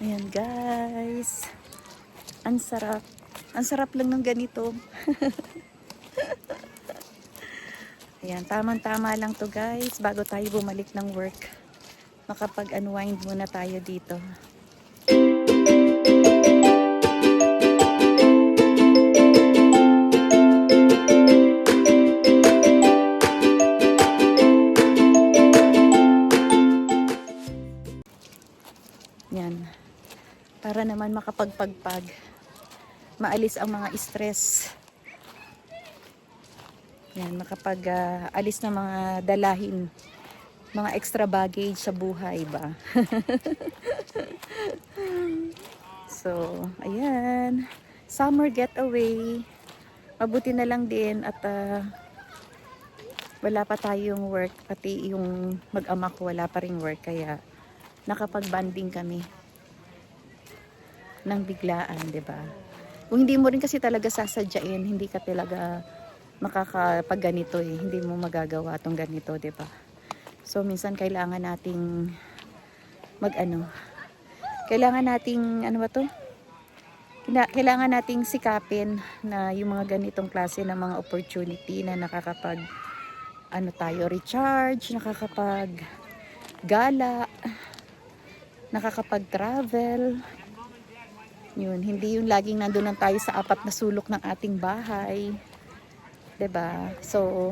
Ayan guys. Ang sarap. Ang sarap lang ng ganito. Ayan, tamang-tama lang to guys. Bago tayo bumalik ng work. Makapag-unwind muna tayo dito. Yan. Para naman makapagpagpag. Maalis ang mga stress. Yan, makapag-alis ng mga dalahin. Mga extra baggage sa buhay ba? So, ayan. Summer getaway. Mabuti na lang din at wala pa tayong work. Pati yung mag-ama ko wala pa ring work. Kaya nakapag-banding kami ng biglaan, 'di ba? Kung hindi mo rin kasi talaga sasadyain, hindi ka talaga makakapag ganito eh. Hindi mo magagawa tong ganito, 'di ba? So minsan kailangan nating kailangan nating kailangan nating sikapin na yung mga ganitong klase ng mga opportunity na nakakapag tayo recharge, nakakapag gala, nakakapag-travel. Yun, hindi yung laging nandun lang tayo sa apat na sulok ng ating bahay. 'Di ba? So,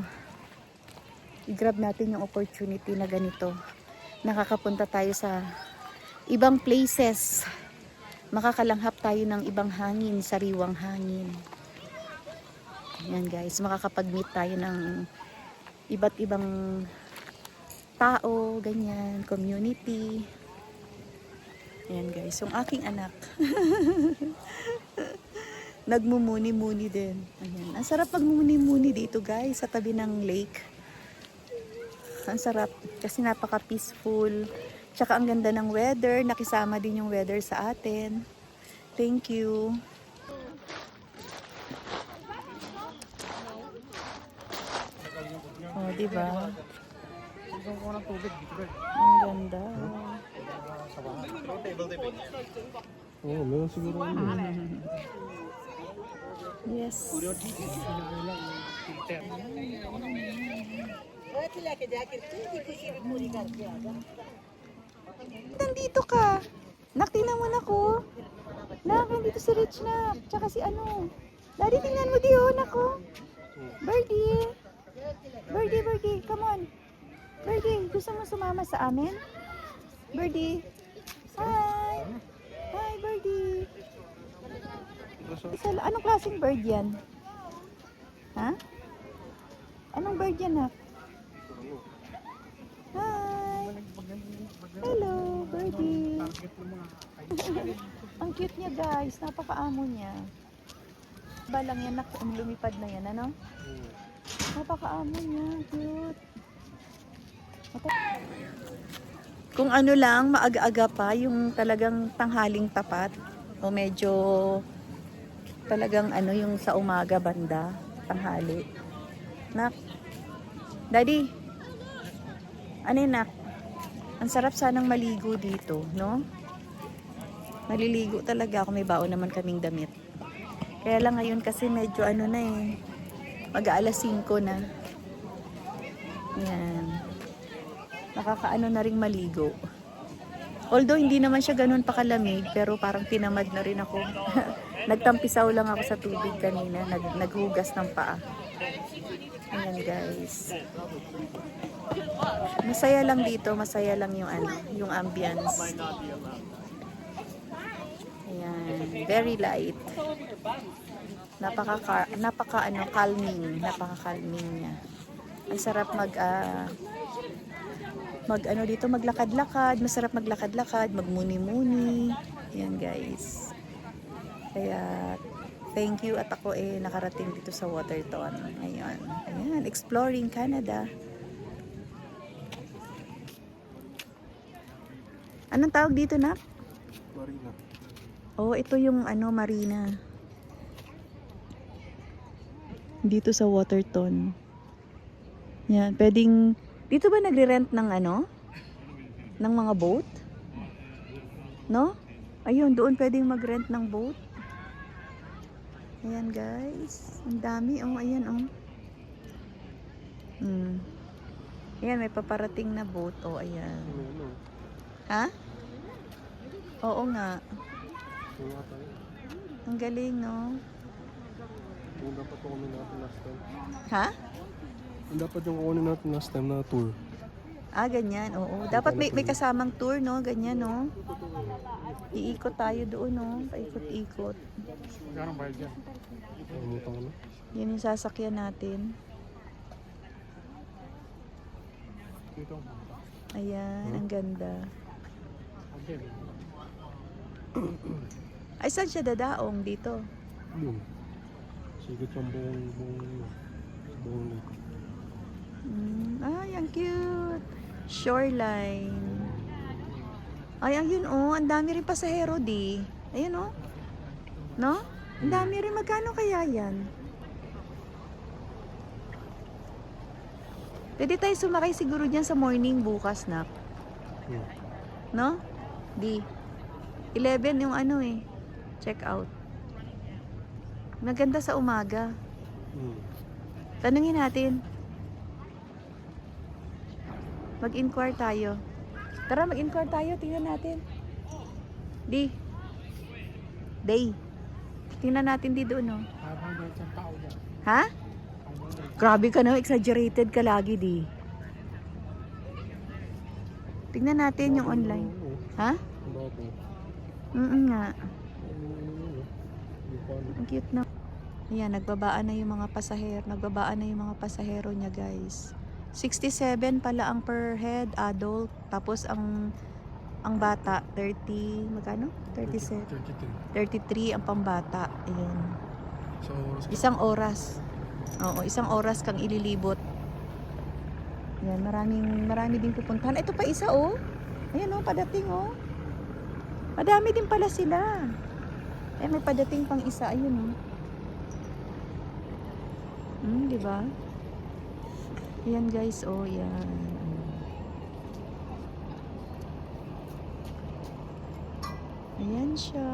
i-grab natin yung opportunity na ganito. Nakakapunta tayo sa ibang places. Makakalanghap tayo ng ibang hangin, sariwang hangin. Yan guys, makakapag-meet tayo ng iba't ibang tao, ganyan, community. Ayan guys, yung aking anak. Nagmumuni-muni din. Ayan. Ang sarap magmumuni-muni dito guys, sa tabi ng lake. Ang sarap kasi napaka-peaceful. Tsaka ang ganda ng weather, nakisama din yung weather sa atin. Thank you. Oh, di ba? Ang ganda. Oo, meron siguro ano. Yes. Nandito ka. Nak, tingnan mo na ko. Nak, nandito si Rich na. Tsaka si ano. Daddy, tingnan mo di oh, nako. Birdie. Birdie, Birdie, come on. Birdie, gusto mo sumama sa amin? Birdie. Hi. Hi, Birdie. Anong klaseng bird yan? Ha? Anong bird yan, nak? Hi. Hello, Birdie. Ang cute niya, guys. Napakaamo niya. Balang yan, nak. Lumipad na yan, ano? Napakaamo niya. Cute. Kung ano lang, maaga-aga pa, yung talagang tanghaling tapat. O medyo talagang ano yung sa umaga banda, tanghali. Nak, Daddy, ano yun, nak? Ang sarap sanang maligo dito, no? Maliligo talaga ako, may baon naman kaming damit. Kaya lang ngayon kasi medyo ano na eh, mag-aalas 5 na. Yan. Nakakaano na ring maligo. Although hindi naman siya ganun pa kalamig, pero parang tinamad na rin ako. Nagtampisaw lang ako sa tubig kanina, naghugas ng paa. Ayan guys. Masaya lang dito, masaya lang yung yung ambience. Ayan, very light. Calming, napaka-calming niya. Ang sarap maglakad-lakad, masarap maglakad-lakad, magmuni-muni. Ayan guys. Kaya thank you at ako nakarating dito sa Waterton. Ayan, exploring Canada. Anong tawag dito, nak? Marina. Oh, ito yung marina. Dito sa Waterton. Yan, pwedeng dito ba nagre-rent ng ng mga boat? No? Ayun, doon pwedeng mag-rent ng boat. Ayan guys. Ang dami oh. Ayan oh. Ayan, may paparating na boat. Oh, ayan. Ano? Ha? Oo nga. Wala tayo. Ang galing, no? Yung dapat yung kunin natin last time. Ha? Yung dapat yung kunin natin last time na tour. Ah, ganyan. Oo. Dapat may kasamang tour, no? Ganyan, no? Iikot tayo doon, no? Paikot-ikot. Magkano bayad dyan? Nakalimutan ko na. Yan yung sasakyan natin. Dito. Ayan, ang ganda. Ay, saan siya dadaong dito? Yun. Sigat yung buong lake. Ay, ang cute. Shoreline. Ay, ayun oh. Ang dami rin pasahero, di. Ayun oh. No? Ang dami rin. Magkano kaya yan? Pwede tayo sumakay siguro dyan sa morning bukas na. No? Di. 11 yung ano eh. Check out. Maganda sa umaga. Tanungin natin. Mag-inquire tayo. Tara, mag-inquire tayo. Tingnan natin. Di. Day. Tingnan natin di doon, no? Ha? Grabe ka na. Exaggerated ka lagi, di. Tingnan natin yung online. Ha? Nga. Ang cute na. Ayan, nagbabaan na yung mga pasahero. Nagbabaan na yung mga pasahero niya, guys. 67 pala ang per head, adult. Tapos ang bata, 30, magkano? 37. 33 ang pambata. Ayan. Isang oras. Oo, isang oras kang ililibot. Ayan, marami din pupuntahan. Ito pa isa, oh. Ayan, oh, padating, oh. Madami din pala sila. Eh, may padating pang isa. Ayun, oh. Di ba? Ayan, guys, oh, yan. Ayan siya.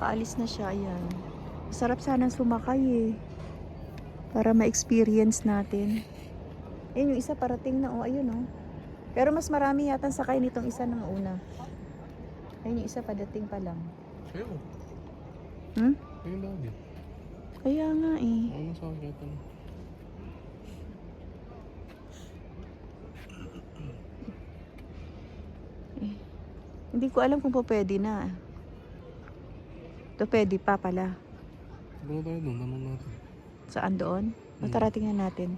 Paalis na siya, ayan. Sarap sanang sumakay, eh. Para ma-experience natin. Ayan, yung isa parating na, oh, ayun, oh. Pero mas marami yata sakay nitong isa ng una. Ayun yung isa padating pa lang. Ayun. Ayun lang din. Kaya nga eh. Ano sa akin ito? Hindi ko alam kung pwede na. Ito pwede pa pala. Siguro tayo doon, tanong natin. Saan doon? Tara, tingnan natin.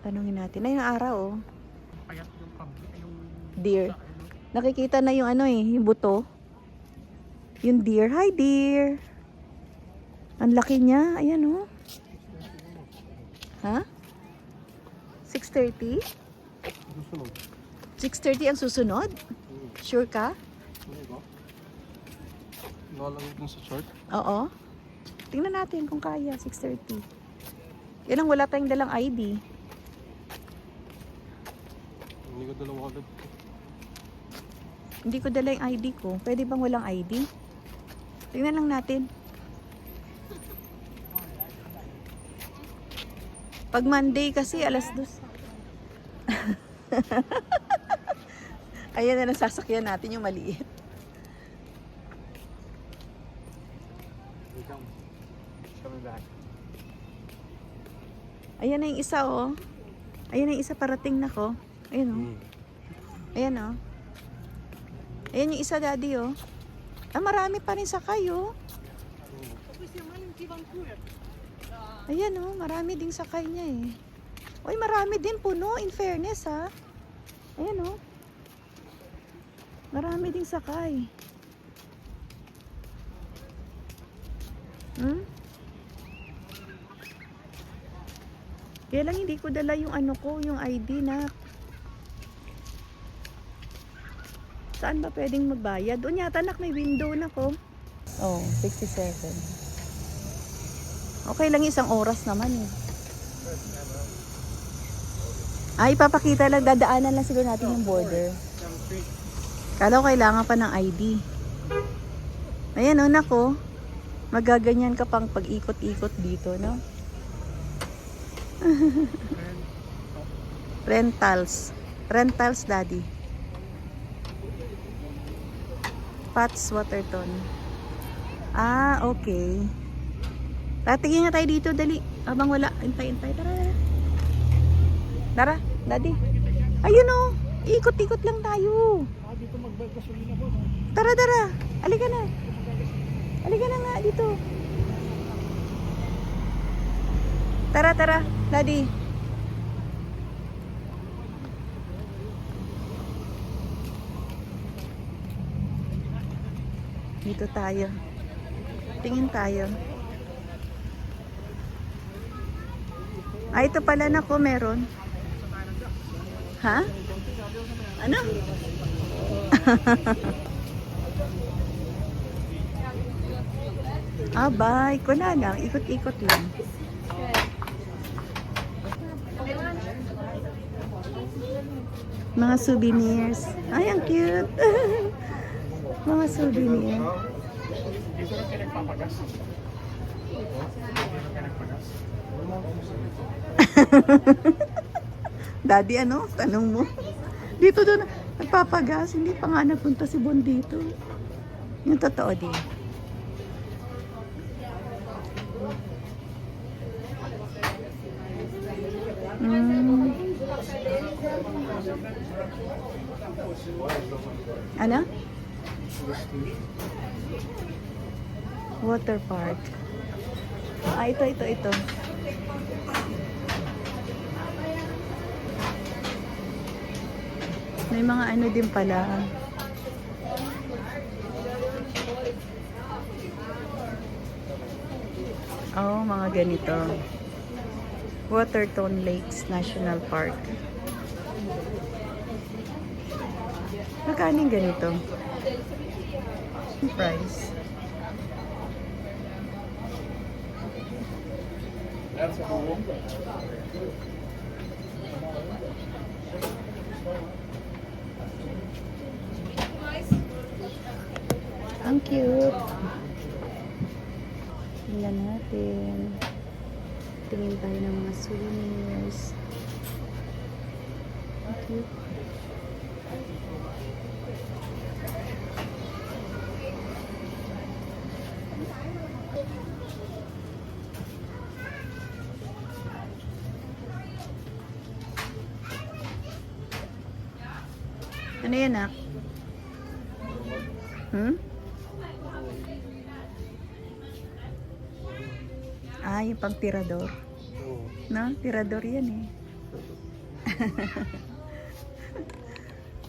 Tanungin natin. Ayun ang araw, oh. Deer. Nakikita na yung ano eh, yung buto. Yung deer. Hi, deer. Ang laki niya. Ayan, oh. Ha? 6:30? Susunod. 6:30 ang susunod? Sure ka? Ano ba? Nakalagay dun sa chart. Oo. Tingnan natin kung kaya. 6:30. Yan ang wala tayong dalang ID. Hindi ko dalawa agad. Hindi ko dala yung ID ko. Pwede bang walang ID? Tingnan lang natin. Pag Monday kasi, alas 2. Ayan na lang sasakyan natin yung maliit. Ayan na yung isa, oh. Ayan na yung isa parating na ko. Ayan, oh. Ayan, oh. Ayan yung isa, daddy, oh. Ah, marami pa rin sakay, oh. Ayan, oh. Marami ding sakay niya, eh. Uy, marami din puno, in fairness, ha. Ayan, oh. Marami ding sakay. Kaya lang hindi ko dala yung ano ko, yung ID na. Saan ba pwedeng magbayad? Doon yata anak may window na ko. Oh, 67. Okay lang isang oras naman eh. Ay, ipapakita lang, dadaanan lang siguro natin yung border. Kala ko kailangan pa ng ID. Ayan o, nako. Magaganyan ka pang pag-ikot-ikot dito, no? Rentals. Rentals, daddy. Pat's Waterton. Ah, okay. Tatingin nga tayo dito, dali. Abang wala. Intay. Tara. Tara, daddy. Ayun o. Ikot-ikot lang tayo. Dito maggasolina po. Tara. Halika na. Halika na nga dito. Tara, daddy. Dito tayo. Tingin tayo. Ah, ito pala na ko meron. Ha? Ano? Ah, bye. Ko na lang. Ikot-ikot lang. Mga souvenirs. Ay, ang cute. Mga souvenir. Dito lang kayo nagpapagas. Daddy, ano? Tanong mo. Dito doon, nagpapagas. Hindi pa nga nagpunta si Bon dito. Yung totoo din. Ano? Water park. Ah, ito. May mga ano din pala. Oh, mga ganito. Waterton Lakes National Park. Magkano yung ganito? Yung price? That's a home. Ang cute. Tingnan natin. Tingin tayo ng mga souvenirs. Ang cute. Ano yan, ah? Ah, yung pang tirador. No? Tirador yan eh.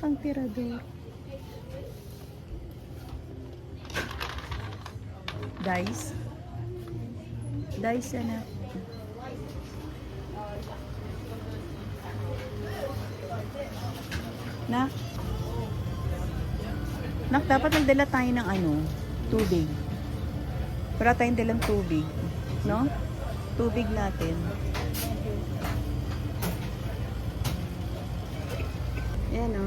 Pang tirador. Dice. Dice yan ah. Nak, dapat nagdala tayo ng ano, tubig. Para tayong dalang tubig. No? Tubig natin. Ayan o.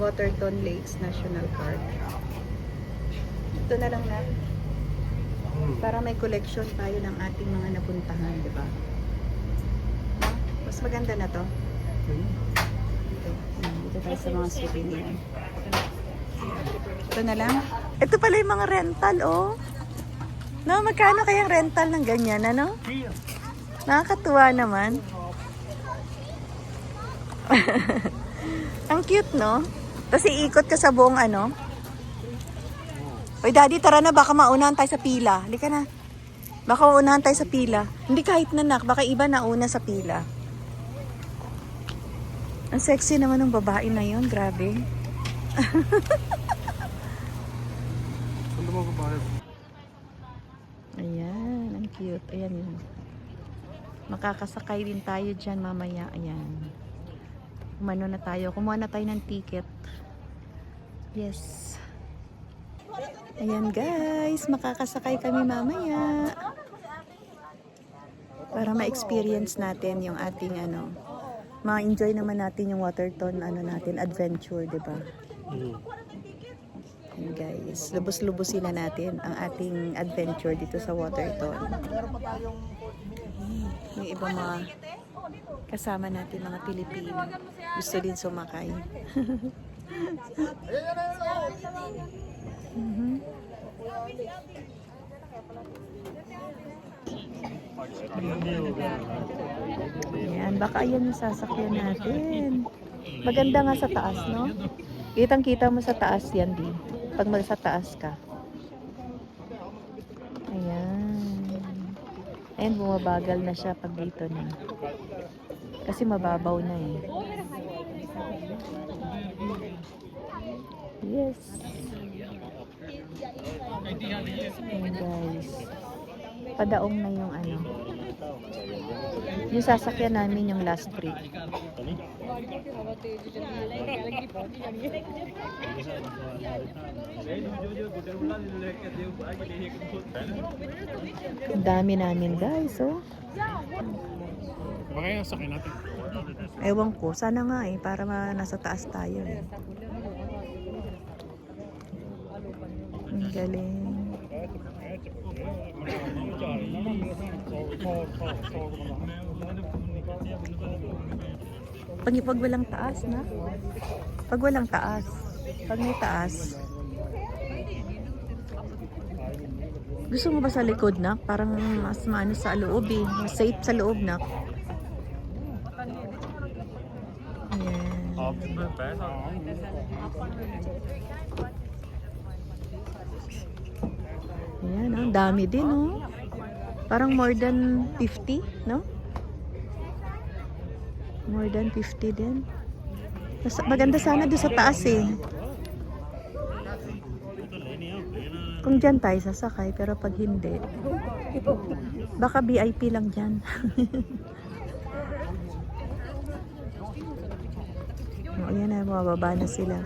Waterton Lakes National Park. Ito na lang na. Para may collection tayo ng ating mga napuntahan, di ba? No? Mas maganda na to. Dito tayo sa mga souvenir. Ito na lang. Ito pala yung mga rental, oh. No, magkano kayang rental ng ganyan, ano? Nakakatuwa naman. Ang cute, no? Tapos iikot ka sa buong ano. Oy, daddy, tara na. Baka maunahan tayo sa pila. Halika na. Baka maunahan tayo sa pila. Hindi kahit na, nak. Baka iba nauna sa pila. Ang sexy naman ng babae na yun. Grabe. Saan mo kabahay? Ayan, ang cute. Ayan yun. Makakasakay din tayo dyan mamaya. Ayan. Umano na tayo. Kumuha na tayo ng ticket. Yes. Ayan guys. Makakasakay kami mamaya. Para ma-experience natin yung ating ano, ma-enjoy naman natin yung Waterton, ano natin, adventure, di ba? Yun, guys, lubos-lubusin na natin ang ating adventure dito sa Waterton. Yung ibang mga kasama natin, mga Pilipino, gusto din sumakay. Mhm. Ayan, baka ayan yung sasakyan natin. Maganda nga sa taas, no? Kitang-kita mo sa taas yan, din. Pag sa taas ka. Ayan. Ayan, bumabagal na siya pag dito na. Kasi mababaw na eh. Yes. Ayan, guys. Padaong na yung ano. Yung sasakyan namin yung last trip. Ang dami namin, guys, oh. Baka yung sakay natin. Ewan ko, sana nga eh, para nasa taas tayo eh. Ang galing. Pag walang taas na? Pag walang taas. Pag may taas. Gusto mo ba sa likod, nak? Parang mas maano sa loob eh. Mas safe sa loob, nak. Ayan. Ayan, ang dami din, oh. Parang more than 50, no? More than 50 din. Maganda sana doon sa taas, eh. Kung dyan tayo sasakay, pero pag hindi, baka VIP lang dyan. O, ayan na, mababa na sila.